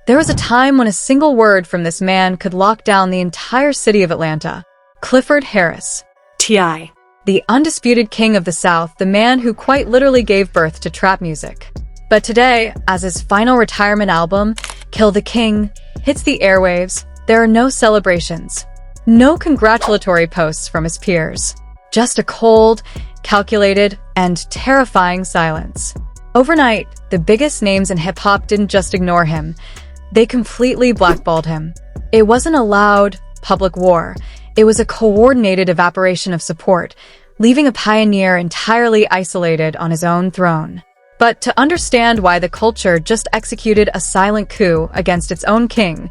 There was a time when a single word from this man could lock down the entire city of Atlanta. Clifford Harris. T.I. The undisputed king of the South, the man who quite literally gave birth to trap music. But today, as his final retirement album, Kill the King, hits the airwaves, there are no celebrations. No congratulatory posts from his peers. Just a cold, calculated, and terrifying silence. Overnight, the biggest names in hip-hop didn't just ignore him. They completely blackballed him. It wasn't a loud, public war. It was a coordinated evaporation of support, leaving a pioneer entirely isolated on his own throne. But to understand why the culture just executed a silent coup against its own king,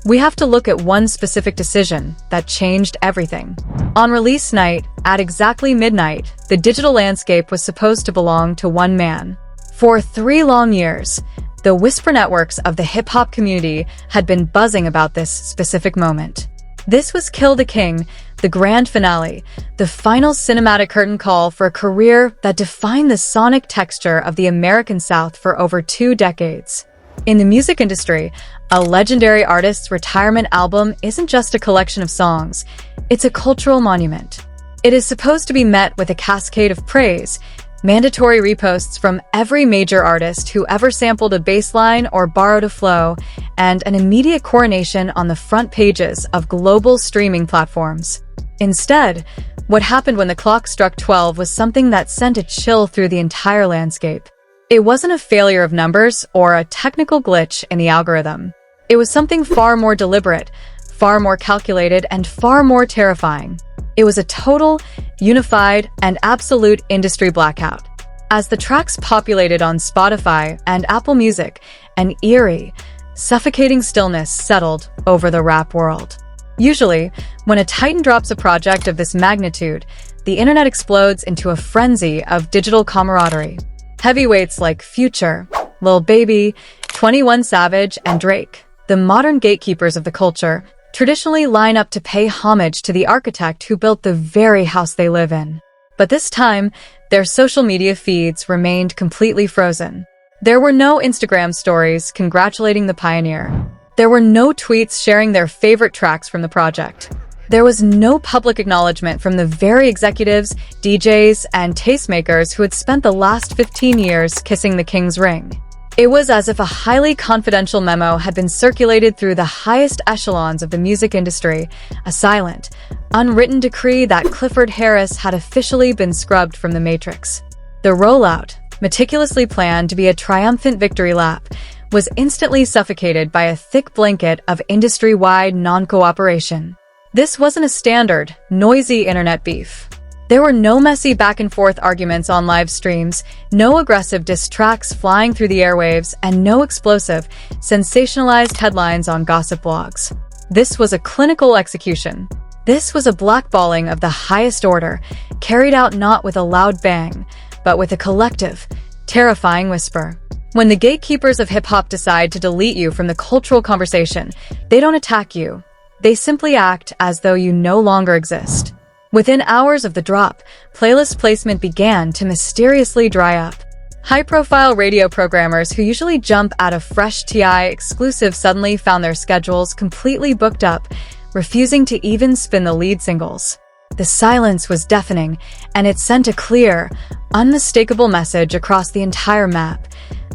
we have to look at one specific decision that changed everything. On release night, at exactly midnight, the digital landscape was supposed to belong to one man. For 3 long years, the whisper networks of the hip-hop community had been buzzing about this specific moment. This was Kill the King, the grand finale, the final cinematic curtain call for a career that defined the sonic texture of the American South for over 2 decades. In the music industry, a legendary artist's retirement album isn't just a collection of songs, it's a cultural monument. It is supposed to be met with a cascade of praise, mandatory reposts from every major artist who ever sampled a bass line or borrowed a flow, and an immediate coronation on the front pages of global streaming platforms. Instead, what happened when the clock struck 12 was something that sent a chill through the entire landscape. It wasn't a failure of numbers or a technical glitch in the algorithm. It was something far more deliberate, far more calculated, and far more terrifying. It was a total, unified, and absolute industry blackout. As the tracks populated on Spotify and Apple Music, an eerie, suffocating stillness settled over the rap world. Usually, when a titan drops a project of this magnitude, the internet explodes into a frenzy of digital camaraderie. Heavyweights like Future, Lil Baby, 21 Savage, and Drake, the modern gatekeepers of the culture, traditionally line up to pay homage to the architect who built the very house they live in. But this time, their social media feeds remained completely frozen. There were no Instagram stories congratulating the pioneer. There were no tweets sharing their favorite tracks from the project. There was no public acknowledgement from the very executives, DJs, and tastemakers who had spent the last 15 years kissing the king's ring. It was as if a highly confidential memo had been circulated through the highest echelons of the music industry, a silent, unwritten decree that Clifford Harris had officially been scrubbed from the matrix. The rollout, meticulously planned to be a triumphant victory lap, was instantly suffocated by a thick blanket of industry-wide non-cooperation. This wasn't a standard, noisy internet beef. There were no messy back-and-forth arguments on live streams, no aggressive diss tracks flying through the airwaves, and no explosive, sensationalized headlines on gossip blogs. This was a clinical execution. This was a blackballing of the highest order, carried out not with a loud bang, but with a collective, terrifying whisper. When the gatekeepers of hip-hop decide to delete you from the cultural conversation, they don't attack you. They simply act as though you no longer exist. Within hours of the drop, playlist placement began to mysteriously dry up. High-profile radio programmers who usually jump at a fresh T.I. exclusive suddenly found their schedules completely booked up, refusing to even spin the lead singles. The silence was deafening, and it sent a clear, unmistakable message across the entire map.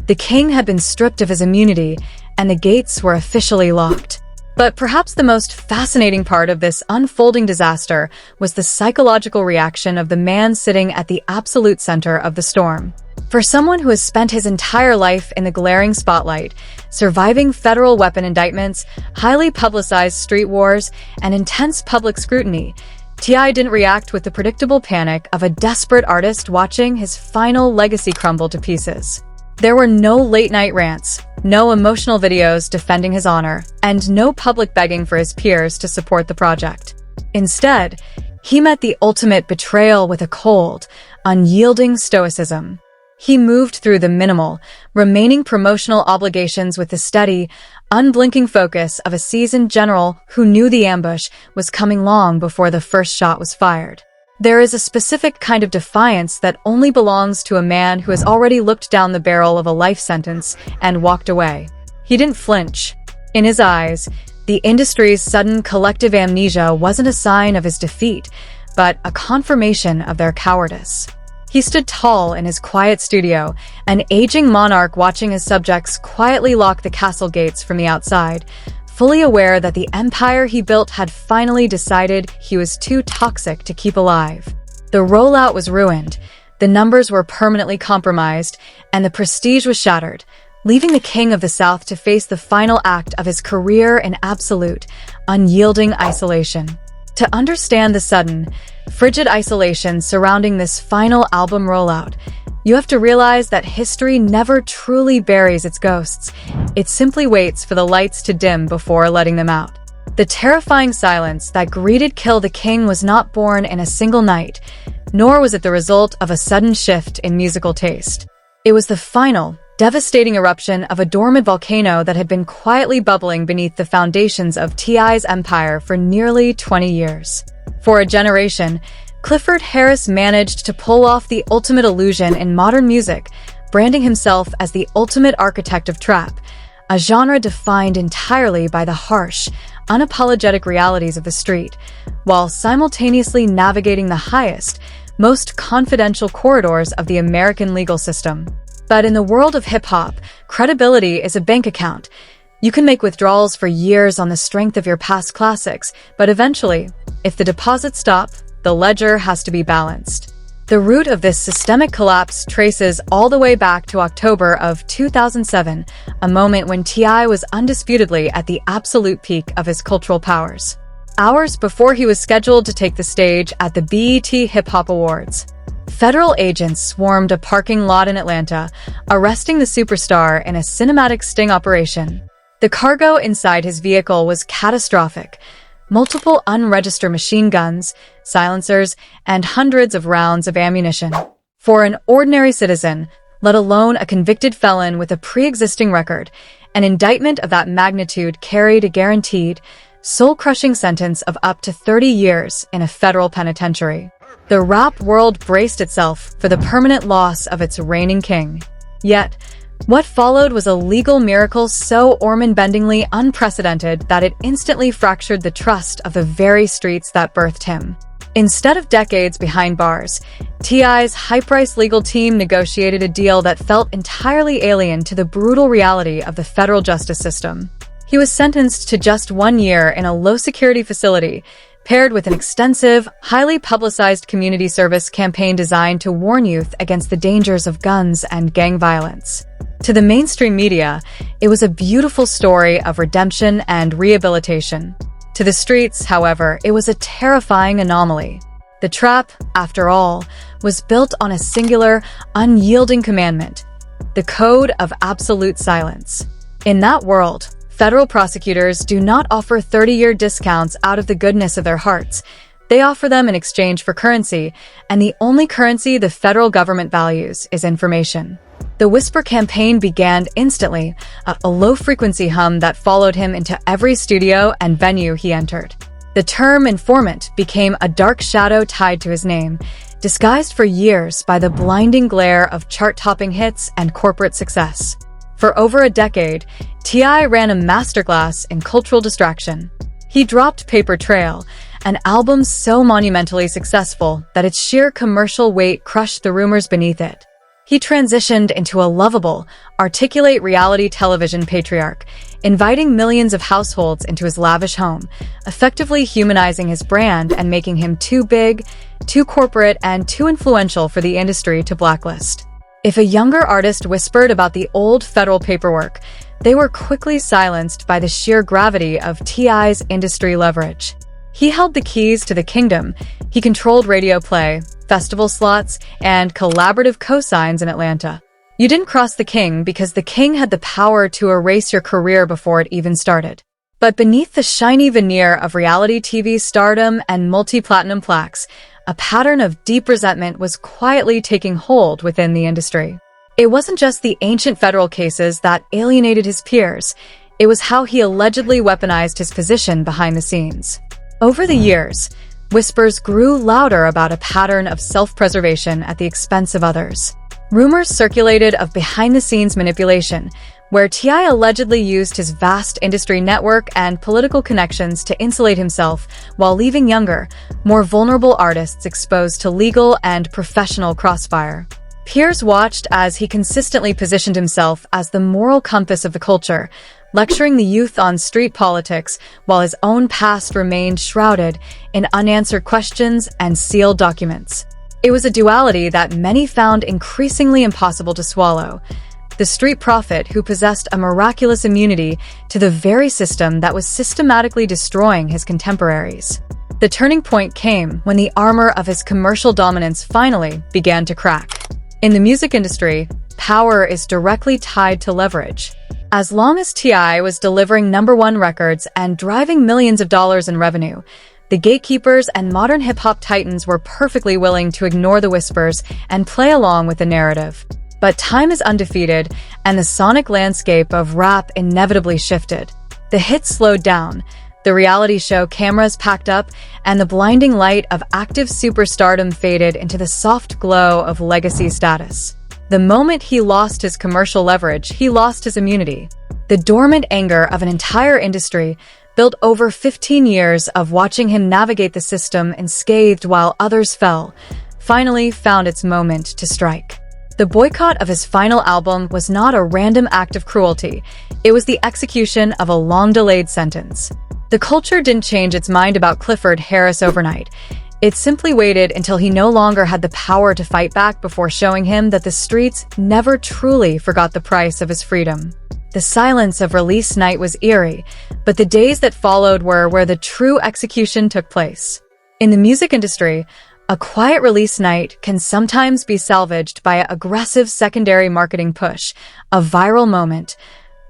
The king had been stripped of his immunity, and the gates were officially locked. But perhaps the most fascinating part of this unfolding disaster was the psychological reaction of the man sitting at the absolute center of the storm. For someone who has spent his entire life in the glaring spotlight, surviving federal weapon indictments, highly publicized street wars, and intense public scrutiny, T.I. didn't react with the predictable panic of a desperate artist watching his final legacy crumble to pieces. There were no late-night rants, no emotional videos defending his honor, and no public begging for his peers to support the project. Instead, he met the ultimate betrayal with a cold, unyielding stoicism. He moved through the minimal, remaining promotional obligations with the steady, unblinking focus of a seasoned general who knew the ambush was coming long before the first shot was fired. There is a specific kind of defiance that only belongs to a man who has already looked down the barrel of a life sentence and walked away. He didn't flinch. In his eyes, the industry's sudden collective amnesia wasn't a sign of his defeat, but a confirmation of their cowardice. He stood tall in his quiet studio, an aging monarch watching his subjects quietly lock the castle gates from the outside, fully aware that the empire he built had finally decided he was too toxic to keep alive. The rollout was ruined, the numbers were permanently compromised, and the prestige was shattered, leaving the King of the South to face the final act of his career in absolute, unyielding isolation. To understand the sudden, frigid isolation surrounding this final album rollout, you have to realize that history never truly buries its ghosts. It simply waits for the lights to dim before letting them out. The terrifying silence that greeted Kill the King was not born in a single night, nor was it the result of a sudden shift in musical taste. It was the final, devastating eruption of a dormant volcano that had been quietly bubbling beneath the foundations of T.I.'s empire for nearly 20 years. For a generation, Clifford Harris managed to pull off the ultimate illusion in modern music, branding himself as the ultimate architect of trap, a genre defined entirely by the harsh, unapologetic realities of the street, while simultaneously navigating the highest, most confidential corridors of the American legal system. But in the world of hip-hop, credibility is a bank account. You can make withdrawals for years on the strength of your past classics, but eventually, if the deposits stop, the ledger has to be balanced. The root of this systemic collapse traces all the way back to October of 2007, a moment when T.I. was undisputedly at the absolute peak of his cultural powers. Hours before he was scheduled to take the stage at the BET Hip Hop Awards, federal agents swarmed a parking lot in Atlanta, arresting the superstar in a cinematic sting operation. The cargo inside his vehicle was catastrophic. Multiple unregistered machine guns, silencers, and hundreds of rounds of ammunition. For an ordinary citizen, let alone a convicted felon with a pre-existing record, an indictment of that magnitude carried a guaranteed, soul-crushing sentence of up to 30 years in a federal penitentiary. The rap world braced itself for the permanent loss of its reigning king. Yet, what followed was a legal miracle so orman-bendingly unprecedented that it instantly fractured the trust of the very streets that birthed him. Instead of decades behind bars, T.I.'s high-priced legal team negotiated a deal that felt entirely alien to the brutal reality of the federal justice system. He was sentenced to just 1 year in a low-security facility, paired with an extensive, highly publicized community service campaign designed to warn youth against the dangers of guns and gang violence. To the mainstream media, it was a beautiful story of redemption and rehabilitation. To the streets, however, it was a terrifying anomaly. The trap, after all, was built on a singular, unyielding commandment: the code of absolute silence. In that world, federal prosecutors do not offer 30-year discounts out of the goodness of their hearts. They offer them in exchange for currency, and the only currency the federal government values is information. The Whisper campaign began instantly, a low-frequency hum that followed him into every studio and venue he entered. The term informant became a dark shadow tied to his name, disguised for years by the blinding glare of chart-topping hits and corporate success. For over a decade, T.I. ran a masterclass in cultural distraction. He dropped Paper Trail, an album so monumentally successful that its sheer commercial weight crushed the rumors beneath it. He transitioned into a lovable, articulate reality television patriarch, inviting millions of households into his lavish home, effectively humanizing his brand and making him too big, too corporate, and too influential for the industry to blacklist. If a younger artist whispered about the old federal paperwork, they were quickly silenced by the sheer gravity of T.I.'s industry leverage. He held the keys to the kingdom. He controlled radio play, festival slots, and collaborative cosigns in Atlanta. You didn't cross the king because the king had the power to erase your career before it even started. But beneath the shiny veneer of reality TV stardom and multi-platinum plaques, a pattern of deep resentment was quietly taking hold within the industry. It wasn't just the ancient federal cases that alienated his peers. It was how he allegedly weaponized his position behind the scenes. Over the years, whispers grew louder about a pattern of self-preservation at the expense of others. Rumors circulated of behind-the-scenes manipulation, where T.I allegedly used his vast industry network and political connections to insulate himself while leaving younger, more vulnerable artists exposed to legal and professional crossfire. Peers watched as he consistently positioned himself as the moral compass of the culture, lecturing the youth on street politics while his own past remained shrouded in unanswered questions and sealed documents. It was a duality that many found increasingly impossible to swallow. The street prophet who possessed a miraculous immunity to the very system that was systematically destroying his contemporaries. The turning point came when the armor of his commercial dominance finally began to crack. In the music industry, power is directly tied to leverage. As long as T.I was delivering #1 records and driving millions of dollars in revenue, the gatekeepers and modern hip-hop titans were perfectly willing to ignore the whispers and play along with the narrative. But time is undefeated, and the sonic landscape of rap inevitably shifted. The hits slowed down, the reality show cameras packed up, and the blinding light of active superstardom faded into the soft glow of legacy status. The moment he lost his commercial leverage, he lost his immunity. The dormant anger of an entire industry, built over 15 years of watching him navigate the system unscathed while others fell, finally found its moment to strike. The boycott of his final album was not a random act of cruelty. It was the execution of a long-delayed sentence. The culture didn't change its mind about Clifford Harris overnight. It simply waited until he no longer had the power to fight back before showing him that the streets never truly forgot the price of his freedom. The silence of release night was eerie, but the days that followed were where the true execution took place. In the music industry, a quiet release night can sometimes be salvaged by an aggressive secondary marketing push, a viral moment,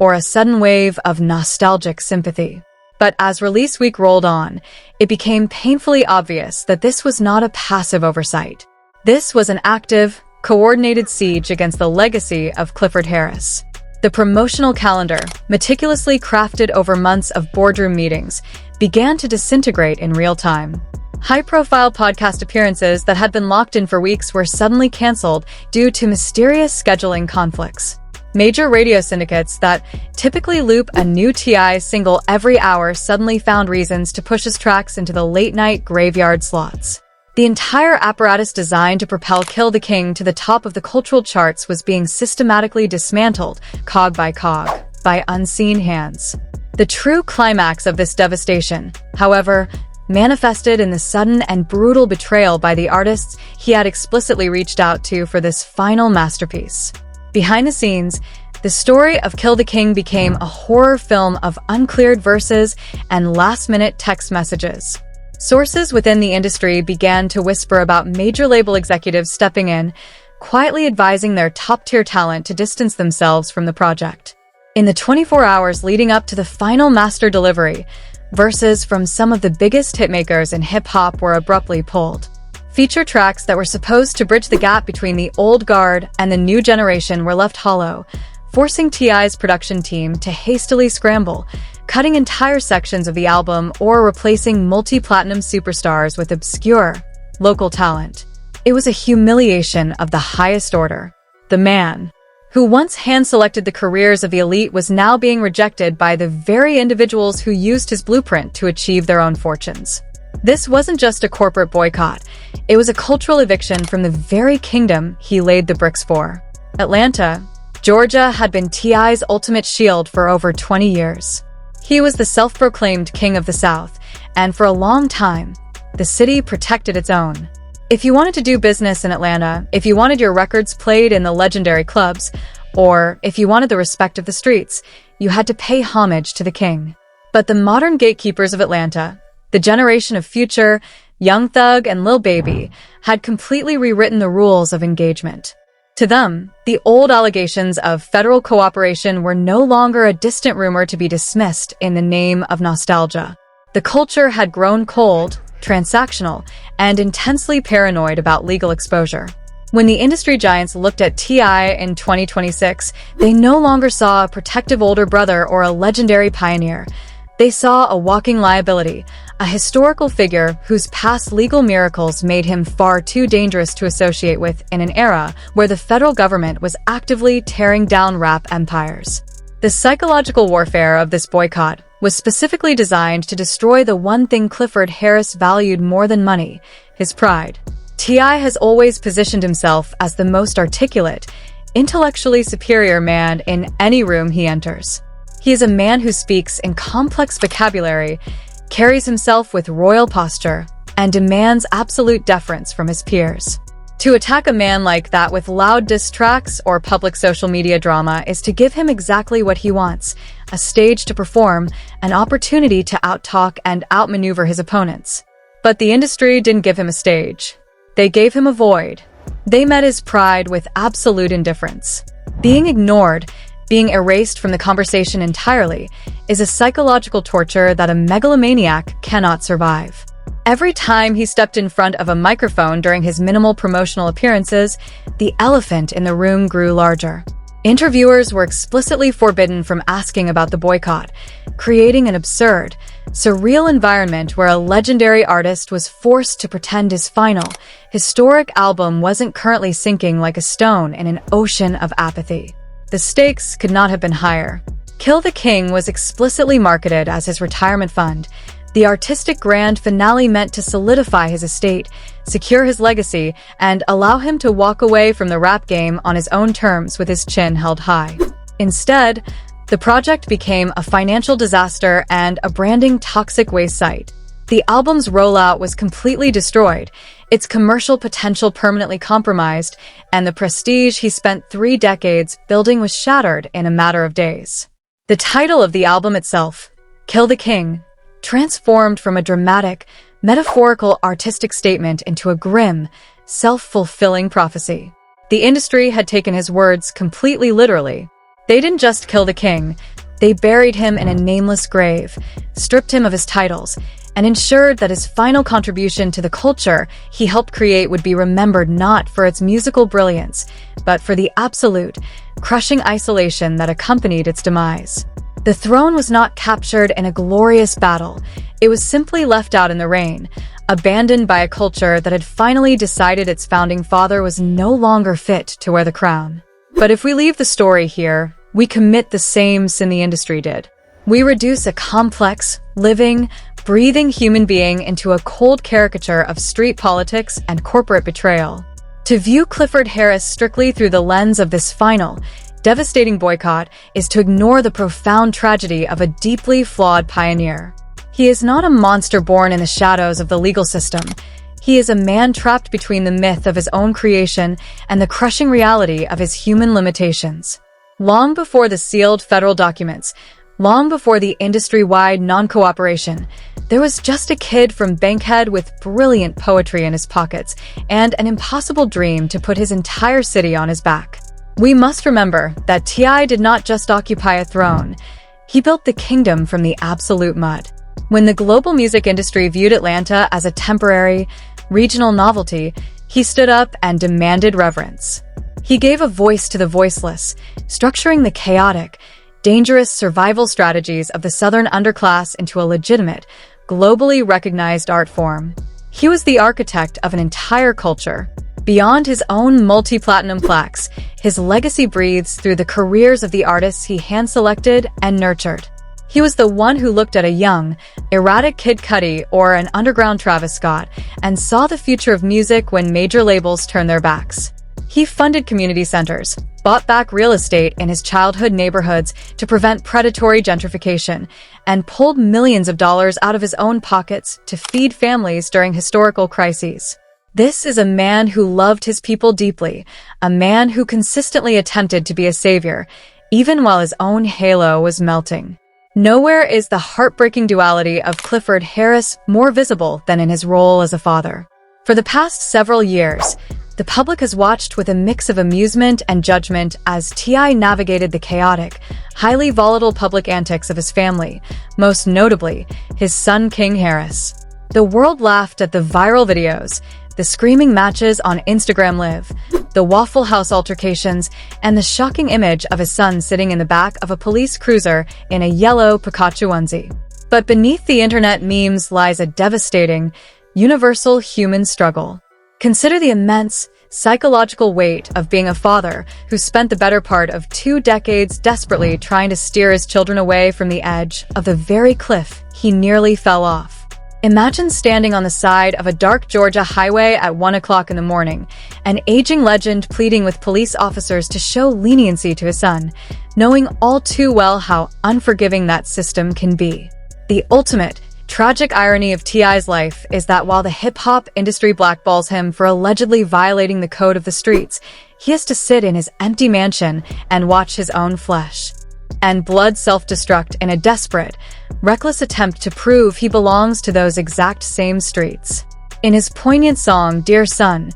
or a sudden wave of nostalgic sympathy. But as release week rolled on, it became painfully obvious that this was not a passive oversight. This was an active, coordinated siege against the legacy of Clifford Harris. The promotional calendar, meticulously crafted over months of boardroom meetings, began to disintegrate in real time. High-profile podcast appearances that had been locked in for weeks were suddenly canceled due to mysterious scheduling conflicts. Major radio syndicates that typically loop a new T.I single every hour suddenly found reasons to push his tracks into the late-night graveyard slots. The entire apparatus designed to propel Kill the King to the top of the cultural charts was being systematically dismantled, cog by cog, by unseen hands. The true climax of this devastation, however, manifested in the sudden and brutal betrayal by the artists he had explicitly reached out to for this final masterpiece. Behind the scenes, the story of Kill the King became a horror film of uncleared verses and last-minute text messages. Sources within the industry began to whisper about major label executives stepping in, quietly advising their top-tier talent to distance themselves from the project. In the 24 hours leading up to the final master delivery, verses from some of the biggest hitmakers in hip-hop were abruptly pulled. Feature tracks that were supposed to bridge the gap between the old guard and the new generation were left hollow, forcing T.I.'s production team to hastily scramble, cutting entire sections of the album or replacing multi-platinum superstars with obscure, local talent. It was a humiliation of the highest order. The man who once hand-selected the careers of the elite was now being rejected by the very individuals who used his blueprint to achieve their own fortunes. This wasn't just a corporate boycott. It was a cultural eviction from the very kingdom he laid the bricks for. Atlanta, Georgia had been T.I.'s ultimate shield for over 20 years. He was the self-proclaimed king of the South, and for a long time, the city protected its own. If you wanted to do business in Atlanta, if you wanted your records played in the legendary clubs, or if you wanted the respect of the streets, you had to pay homage to the king. But the modern gatekeepers of Atlanta, the generation of Future, Young Thug, and Lil Baby, had completely rewritten the rules of engagement. To them, the old allegations of federal cooperation were no longer a distant rumor to be dismissed in the name of nostalgia. The culture had grown cold, transactional, and intensely paranoid about legal exposure. When the industry giants looked at T.I in 2026, they no longer saw a protective older brother or a legendary pioneer. They saw a walking liability, a historical figure whose past legal miracles made him far too dangerous to associate with in an era where the federal government was actively tearing down rap empires. The psychological warfare of this boycott was specifically designed to destroy the one thing Clifford Harris valued more than money: his pride. T.I. has always positioned himself as the most articulate, intellectually superior man in any room he enters. He is a man who speaks in complex vocabulary, carries himself with royal posture, and demands absolute deference from his peers. To attack a man like that with loud diss tracks or public social media drama is to give him exactly what he wants: a stage to perform, an opportunity to outtalk and outmaneuver his opponents. But the industry didn't give him a stage. They gave him a void. They met his pride with absolute indifference. Being ignored, being erased from the conversation entirely, is a psychological torture that a megalomaniac cannot survive. Every time he stepped in front of a microphone during his minimal promotional appearances, the elephant in the room grew larger. Interviewers were explicitly forbidden from asking about the boycott, creating an absurd, surreal environment where a legendary artist was forced to pretend his final, historic album wasn't currently sinking like a stone in an ocean of apathy. The stakes could not have been higher. Kill the King was explicitly marketed as his retirement fund, the artistic grand finale meant to solidify his estate, secure his legacy, and allow him to walk away from the rap game on his own terms with his chin held high. Instead, the project became a financial disaster and a branding toxic waste site. The album's rollout was completely destroyed, its commercial potential permanently compromised, and the prestige he spent 3 decades building was shattered in a matter of days. The title of the album itself, Kill the King, transformed from a dramatic, metaphorical artistic statement into a grim, self-fulfilling prophecy. The industry had taken his words completely literally. They didn't just kill the king, they buried him in a nameless grave, stripped him of his titles, and ensured that his final contribution to the culture he helped create would be remembered not for its musical brilliance, but for the absolute, crushing isolation that accompanied its demise. The throne was not captured in a glorious battle. It was simply left out in the rain, abandoned by a culture that had finally decided its founding father was no longer fit to wear the crown. But if we leave the story here, we commit the same sin the industry did. We reduce a complex, living, breathing human being into a cold caricature of street politics and corporate betrayal. To view Clifford Harris strictly through the lens of this final, devastating boycott is to ignore the profound tragedy of a deeply flawed pioneer. He is not a monster born in the shadows of the legal system. He is a man trapped between the myth of his own creation and the crushing reality of his human limitations. Long before the sealed federal documents, long before the industry-wide non-cooperation, there was just a kid from Bankhead with brilliant poetry in his pockets and an impossible dream to put his entire city on his back. We must remember that T.I. did not just occupy a throne. He built the kingdom from the absolute mud. When the global music industry viewed Atlanta as a temporary, regional novelty, he stood up and demanded reverence. He gave a voice to the voiceless, structuring the chaotic, dangerous survival strategies of the Southern underclass into a legitimate, globally recognized art form. He was the architect of an entire culture. Beyond his own multi-platinum plaques, his legacy breathes through the careers of the artists he hand-selected and nurtured. He was the one who looked at a young, erratic Kid Cudi or an underground Travis Scott and saw the future of music when major labels turned their backs. He funded community centers, bought back real estate in his childhood neighborhoods to prevent predatory gentrification, and pulled millions of dollars out of his own pockets to feed families during historical crises. This is a man who loved his people deeply, a man who consistently attempted to be a savior, even while his own halo was melting. Nowhere is the heartbreaking duality of Clifford Harris more visible than in his role as a father. For the past several years, the public has watched with a mix of amusement and judgment as T.I. navigated the chaotic, highly volatile public antics of his family, most notably, his son King Harris. The world laughed at the viral videos, the screaming matches on Instagram Live, the Waffle House altercations, and the shocking image of his son sitting in the back of a police cruiser in a yellow Pikachu onesie. But beneath the internet memes lies a devastating, universal human struggle. Consider the immense, psychological weight of being a father who spent the better part of 2 decades desperately trying to steer his children away from the edge of the very cliff he nearly fell off. Imagine standing on the side of a dark Georgia highway at 1 o'clock in the morning, an aging legend pleading with police officers to show leniency to his son, knowing all too well how unforgiving that system can be. The ultimate, tragic irony of T.I.'s life is that while the hip-hop industry blackballs him for allegedly violating the code of the streets, he has to sit in his empty mansion and watch his own flesh and blood self-destruct in a desperate, reckless attempt to prove he belongs to those exact same streets. In his poignant song, Dear Son,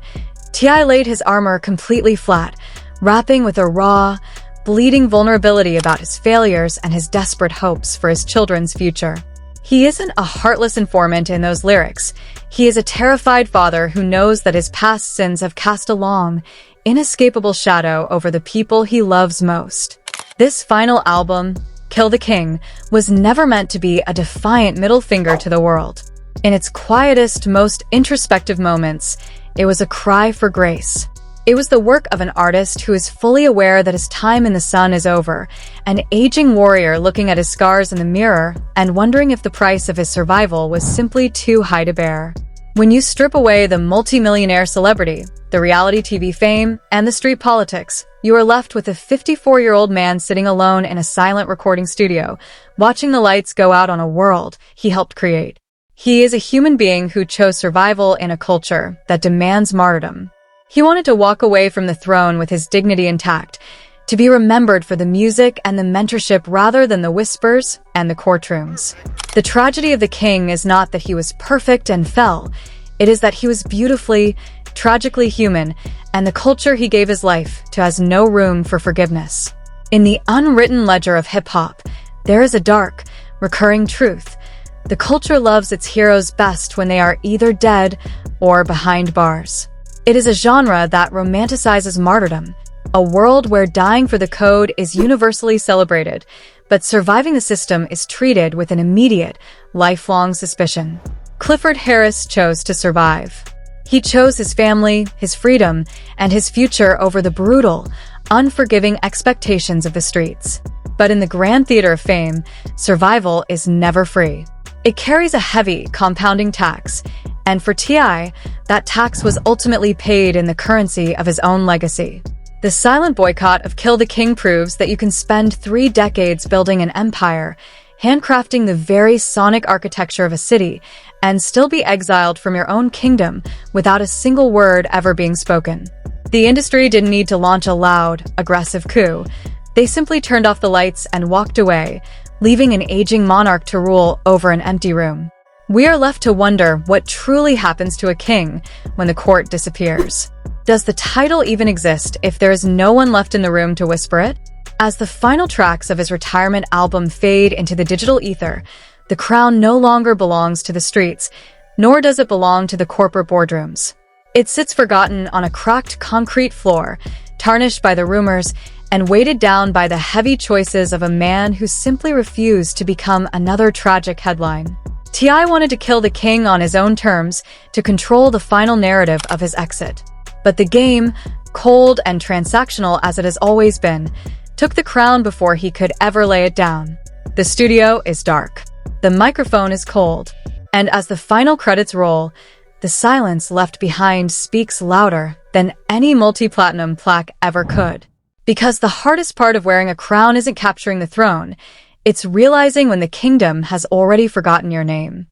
T.I. laid his armor completely flat, rapping with a raw, bleeding vulnerability about his failures and his desperate hopes for his children's future. He isn't a heartless informant in those lyrics. He is a terrified father who knows that his past sins have cast a long, inescapable shadow over the people he loves most. This final album, Kill the King, was never meant to be a defiant middle finger to the world. In its quietest, most introspective moments, it was a cry for grace. It was the work of an artist who is fully aware that his time in the sun is over, an aging warrior looking at his scars in the mirror and wondering if the price of his survival was simply too high to bear. When you strip away the multimillionaire celebrity, the reality TV fame, and the street politics, you are left with a 54-year-old man sitting alone in a silent recording studio, watching the lights go out on a world he helped create. He is a human being who chose survival in a culture that demands martyrdom. He wanted to walk away from the throne with his dignity intact, to be remembered for the music and the mentorship rather than the whispers and the courtrooms. The tragedy of the king is not that he was perfect and fell, it is that he was beautifully, tragically human, and the culture he gave his life to has no room for forgiveness. In the unwritten ledger of hip-hop, there is a dark, recurring truth. The culture loves its heroes best when they are either dead or behind bars. It is a genre that romanticizes martyrdom, a world where dying for the code is universally celebrated, but surviving the system is treated with an immediate, lifelong suspicion. Clifford Harris chose to survive. He chose his family, his freedom, and his future over the brutal, unforgiving expectations of the streets. But in the grand theater of fame, survival is never free. It carries a heavy, compounding tax, and for T.I., that tax was ultimately paid in the currency of his own legacy. The silent boycott of Kill the King proves that you can spend 3 decades building an empire, handcrafting the very sonic architecture of a city, and still be exiled from your own kingdom without a single word ever being spoken. The industry didn't need to launch a loud, aggressive coup. They simply turned off the lights and walked away, leaving an aging monarch to rule over an empty room. We are left to wonder what truly happens to a king when the court disappears. Does the title even exist if there is no one left in the room to whisper it? As the final tracks of his retirement album fade into the digital ether, the crown no longer belongs to the streets, nor does it belong to the corporate boardrooms. It sits forgotten on a cracked concrete floor, tarnished by the rumors, and weighted down by the heavy choices of a man who simply refused to become another tragic headline. T.I. wanted to kill the king on his own terms, to control the final narrative of his exit. But the game, cold and transactional as it has always been, took the crown before he could ever lay it down. The studio is dark. The microphone is cold. And as the final credits roll, the silence left behind speaks louder than any multi-platinum plaque ever could. Because the hardest part of wearing a crown isn't capturing the throne, it's realizing when the kingdom has already forgotten your name.